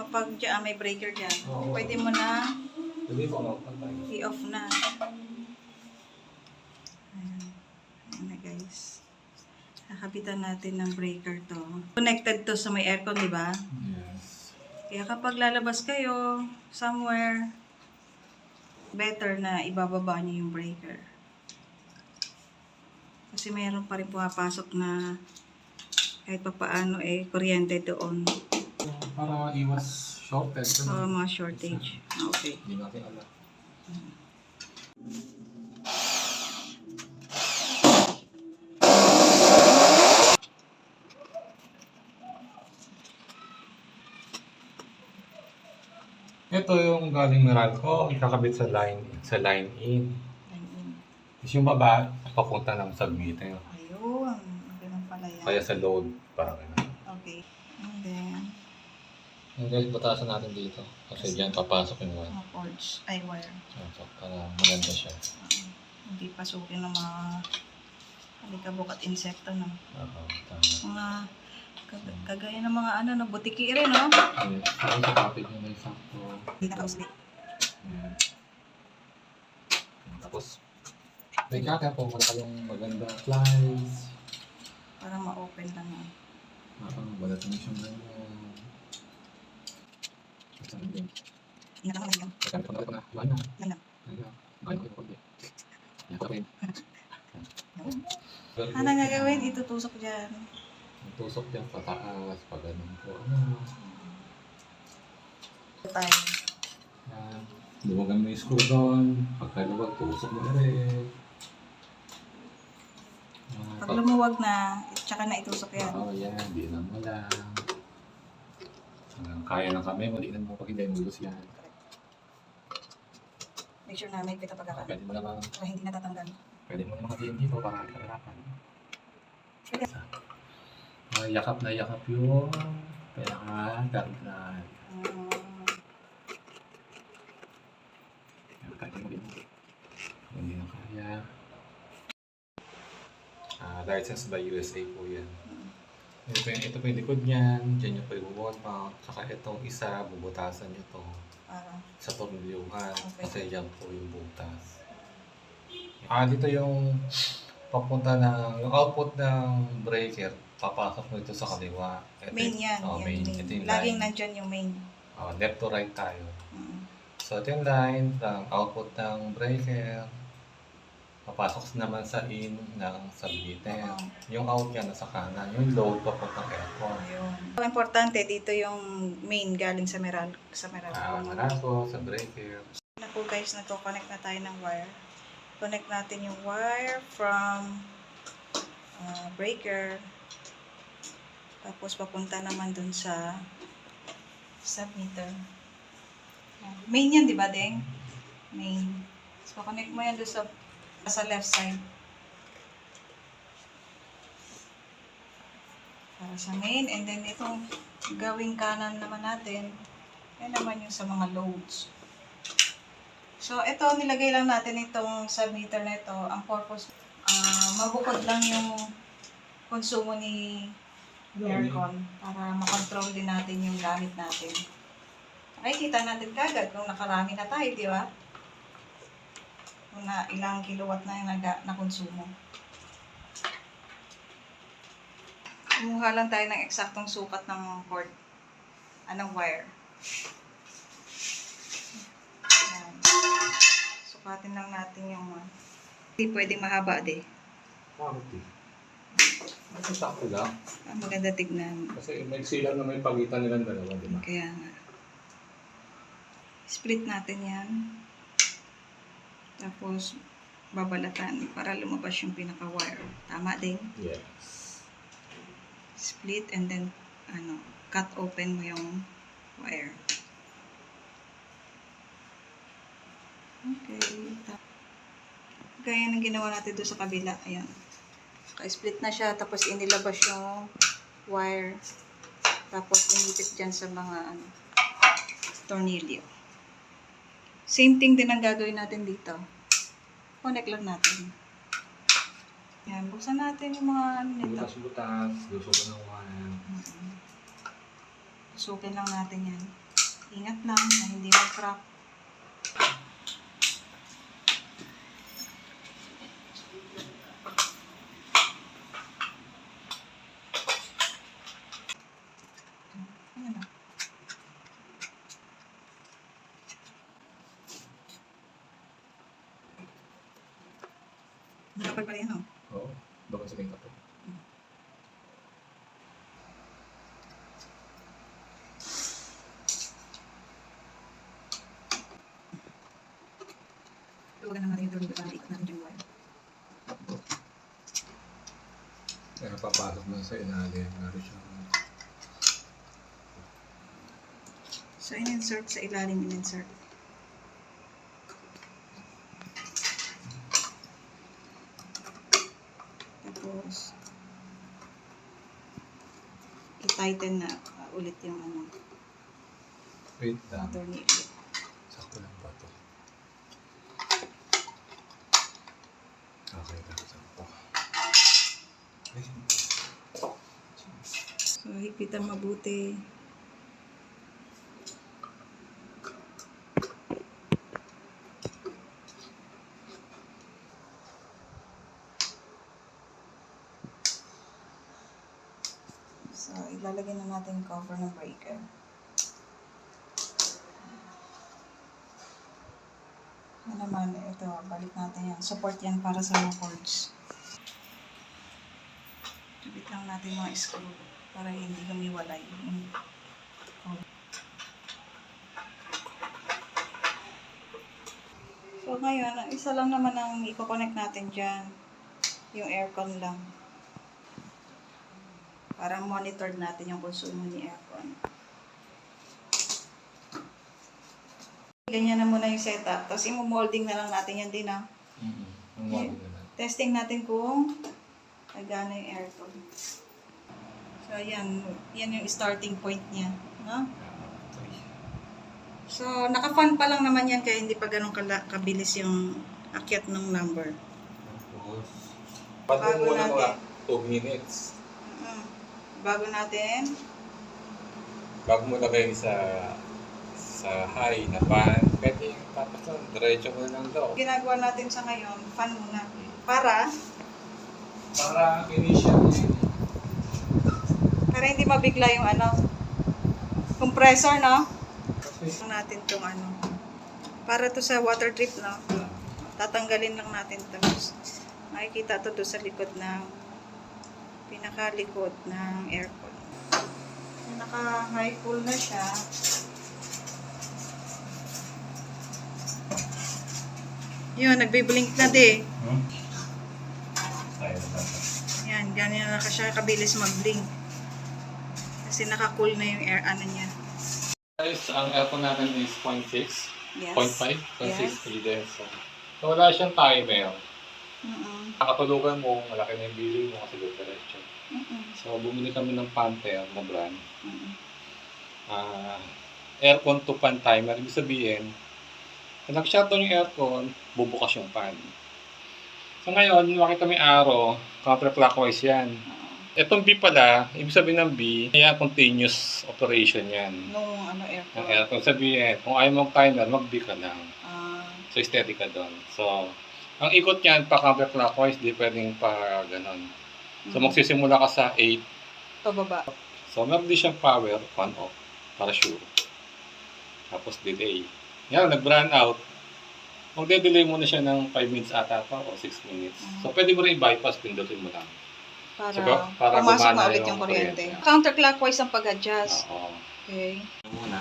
kapag dyan may breaker dyan, Oo. pwede mo na Hindi po ako. i-off na. Ayan. Ayan na guys. Nakabitan natin ng breaker to. Connected to sa may aircon, di ba? Yes. Kaya kapag lalabas kayo somewhere, better na ibababa niyo yung breaker. Kasi mayroon pa rin pumapasok na kahit pa paano kuryente doon. Para iwas shortage. Mga shortage. Okay. Hindi natin alam. Ito yung galing Meralco, ikakabit sa line in. Tapos yung baba, papunta lang sa meter. Ayun. Ganun pala yan. Kaya sa load, parang gano'n. Okay. And then, And then, batasan natin dito. Kasi dyan papasok yung wire. mga cords, wire. So, para maganda siya. Hindi pasukin ng mga alikabok at insekto, no? Oo, tama. Mga kagaya ng mga ano, no, butiki rin, no? Yes. Tapos kapit nyo na yung sakto. Hindi nakausli. Ayan. Tapos, may kaka po wala kayong maganda flies. Para ma-open lang yan. Balat mo siyang ganyan. Hindi na lang yan. Maganda ko na ito na. Iwan na. Yan lang. Ayan. Gaya ko yung konti. Ayan, kapit. Ano nga gawin? Itutusok dyan. Tusok dyan pataas. Pag ganun po. Ano. Tayo. Ayan. Luwagan mo yung screw doon. Pagkaluwag, tusok mo na rin. Pag lumuwag na, tsaka na itusok yan. Oo, yan. Di na mo lang. Hanggang kaya lang kami. Malinan mo pag hindi mulos yan. Make sure na may pita pagkaka. Pwede mo naman. Para hindi natatanggal. Pwede mo naman kasi dito para kalalapan. Pwede. Yakap na yakap yung pinaka-gargan. Kaya mo din. Kung hindi na kaya. License by USA po yan. Ito po yung likod niyan. Diyan nyo po yung wall mount. Saka itong isa, bubutasan nyo to sa tornilyuhan. Okay. Kasi yan po yung butas. Dito yung papunta ng, yung output ng breaker. Papasok mo ito sa kaliwa. Ito Main yan. Oh, yan, main. main. Ito yung Laging line. nandyan yung main. Left to right tayo. So ito yung line ng output ng breaker. Papasok naman sa in ng submeter. Yung out niya nasa kanan. Yung load papuntang aircon. Ayun. Ang importante dito yung main galing sa Meralco. Meralco, sa breaker. Na po guys, nagko-connect na tayo ng wire. Connect natin yung wire from breaker. Tapos papunta naman dun sa submeter. Main yan, di ba, Deng? Main. So, connect mo yan dun sa left side. Para sa main. And then, itong gawing kanan naman natin, yan naman yung sa mga loads. So, ito, nilagay lang natin itong submeter na ito. Ang purpose, mabukod lang yung konsumo ni aircon para makontrol din natin yung gamit natin. Makikita natin kagad kung nakarami na tayo, di ba? Kung ilang kilowatt na yung nakonsumo. Kumuha lang tayo ng eksaktong sukat ng cord. Anong wire. Ayan. Sukatin lang natin yung hindi pwedeng mahaba, di. Bakit eh? Kasi sakto lang. Maganda tignan. Kasi may silang na may pagitan nilang dalawa, di ba? Kaya nga. Split natin yan. Tapos, babalatan para lumabas yung pinaka-wire. Tama din. Yes. Split and then, cut open mo yung wire. Okay. Gaya ng ginawa natin doon sa kabila. Ayan. Ka-split na siya. Tapos, inilabas yung wire. Tapos, inipit dyan sa mga tornilyo. Same thing din ang gagawin natin dito. Connect lang natin. Yan, buksan natin yung mga nito. Butas-butas, gusto ko ng wire. Sukin lang natin yan. Ingat lang na hindi mag-crack. Ayan na. Dapat pala yan, oh. Oo, bakit sabihin ka po? Huwag naman natin yung tuloy para ikot natin yung wire. Kaya papasok na sa ilalim. Meron siya. So, in-insert sa ilalim, in-insert. Tapos, i-tighten na ulit yung ano, Wait lang. tornilyo. Sakto lang ba ito? Okay lang, sakto. Ay, So, higpitan mabuti. So, ilalagay na natin yung cover ng breaker. Yan naman, ito, balik natin yan. Support yan para sa mga cords. Tubit lang natin mga screw para hindi gumiwalay. So, ngayon, ang isa lang naman ang i-connect natin dyan. Yung aircon lang. Para monitor natin yung konsumo ni aircon. Ganyan na muna yung setup. Tapos i-molding na lang natin yan din, ah. ang model naman. Testing natin kung nagana yung aircon. So, ayan. Yan yung starting point niya. No? So, naka-fan pa lang naman yan kaya hindi pa ganun kabilis yung akyat ng number. Tapos, Bago bago muna natin. mga 2 minutes. Bago natin, Bago mo lagay sa high na pan, pwede yung tapos lang, diretso mo lang daw. ginagawa natin sa ngayon, fan muna. Para Initial hindi mabigla yung ano, compressor, no? kasi Natin tong ano. Para to sa water drip, no? Tatanggalin lang natin to. Makikita to doon sa likod ng pinakalikod ng aircon. Naka-high cool na siya. Yun, nagbiblink na di. Yan, ganyan na siya kabilis mag-blink. Kasi naka-cool na yung air, ano niya. guys, ang aircon natin is 0.6, Yes. 0.5, Yes. 0.6 liters. So, wala siyang timer. Mm-mm. Nakatulugan mo, malaki na yung billing mo kasi diretso. Mm-mm. So, bumili kami ng Panther na brand. Mm-mm. Aircon to pan timer. Ibig sabihin, kung nag-shutdown yung aircon, bubukas yung pan. So ngayon, makita mo yung arrow, counterclockwise yan. Itong B pala, ibig sabihin ng B, kaya continuous operation yan. Nung ano, aircon. Ang aircon sabihin, kung ayaw mong timer, mag-B ka lang. Ah, So steady ka doon. So, ang ikot niyan pa counterclockwise, di pwedeng pa ganon. So magsisimula ka sa 8. pababa. So meron din siyang power, on off, para sure. Tapos delay. Yan, nag-run out. Magde-delay muna siya ng 5 minutes ata pa o 6 minutes. So pwede mo rin i-bypass, pindutin mo lang. Para, So, para pumasok gumana na ulit yung yung kuryente. kuryente. Counterclockwise ang pag-adjust. Oo. Okay. Muna.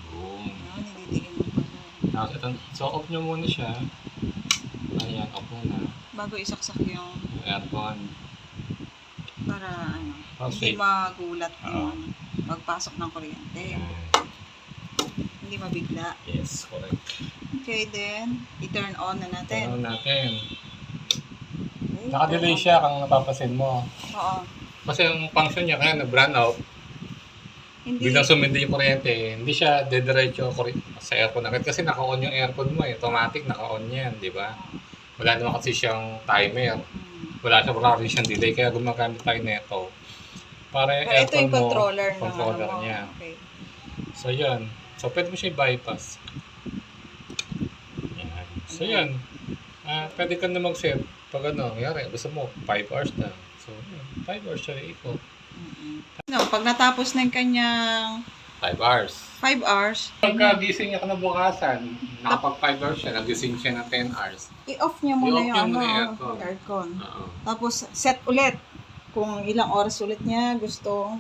Boom. Nililigyan mo pa. Tapos ito, so off nyo muna siya. Ayan, off muna. Bago isaksak yung Yung aircon. para ano, Okay. hindi magulat Oo. yung pagpasok ng kuryente. Ayan. Hindi mabigla. Yes, correct. Okay, then, i-turn on na natin. Ano natin? Okay, Naka-delay turn on. siya kung napapasin mo. Oo. Kasi yung function niya kaya nag-run out, Hindi. biglang sumindi yung kuryente, hindi siya dediretso sa aircon agad kasi naka-on yung aircon mo eh. Automatic naka-on yan, di ba? Wala naman kasi siyang timer. Wala rin siyang delay kaya gumagamit tayo nito. Para yung Pero ito aircon yung mo, controller ng controller ano mo. niya. Okay. So, yun. So, pwede mo siya i-bypass. Yan. So, yun. Pwede ka na mag-set. Pag ano, yari, gusto mo, 5 hours na. So, yun. 5 hours siya ikot. No, pag natapos na yung kanyang 5 hours. 5 hours, Pagka-gising niya ka na bukasan, nakapag 5 hours siya, nagising siya ng 10 hours. i-off niya muna I-off yung niya ano, muna yung aircon. aircon. Oo. Tapos, set ulit. Kung ilang oras ulit niya gusto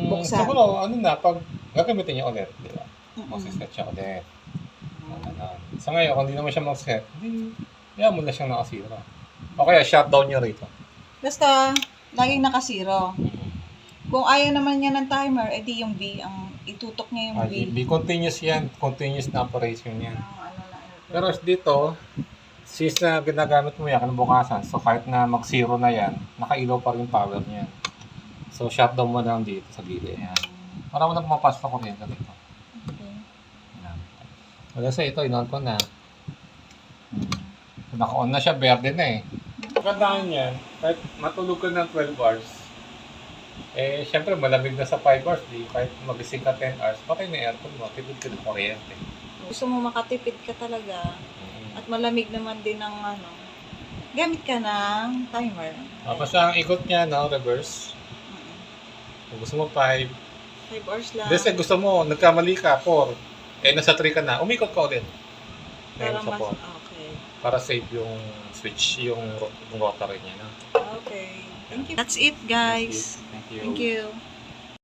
buksan. Siguro, ano na, pag gagamitin niya ulit, di ba? Mm-mm. Mag-set siya ulit. Ganun. So ngayon, kung hindi naman siya mag-set, hindi, yan mo na siyang nakasira. O kaya, shutdown niya rito. Basta, laging nakasiro. Kung ayaw naman niya ng timer, edi yung B, ang itutok niya yung B. Be continuous yan. Continuous na operation yan. Ang ano na, Pero dito, since na ginagamit mo yan kanabukasan, so kahit na mag-zero na yan, nakailaw pa rin power niya. So, shutdown mo lang dito sa gilid. Yan. Para mo na pumapasok na kuryente dito. Okay. Yan. Wala sa ito, in-on ko na. So, naka-on na siya, verde na eh. Magandaan yan, kahit matulog ka ng 12 hours, eh, syempre malamig na sa 5 hours, di kahit magising ka 10 hours, patay na aircon mo, tipid ka ng kuryente. Gusto mo makatipid ka talaga, at malamig naman din ang ano, gamit ka ng timer. Basta ang ikot niya, no, reverse. Kung gusto mo 5, 5 hours lang. kasi gusto mo, nagkamali ka, 4, eh nasa 3 ka na, umikot ka ulit. Para Ngayon sa 4. okay. Para save yung switch, yung rotary niya. No? Okay. Thank you. That's it, guys. Thank you. Thank you.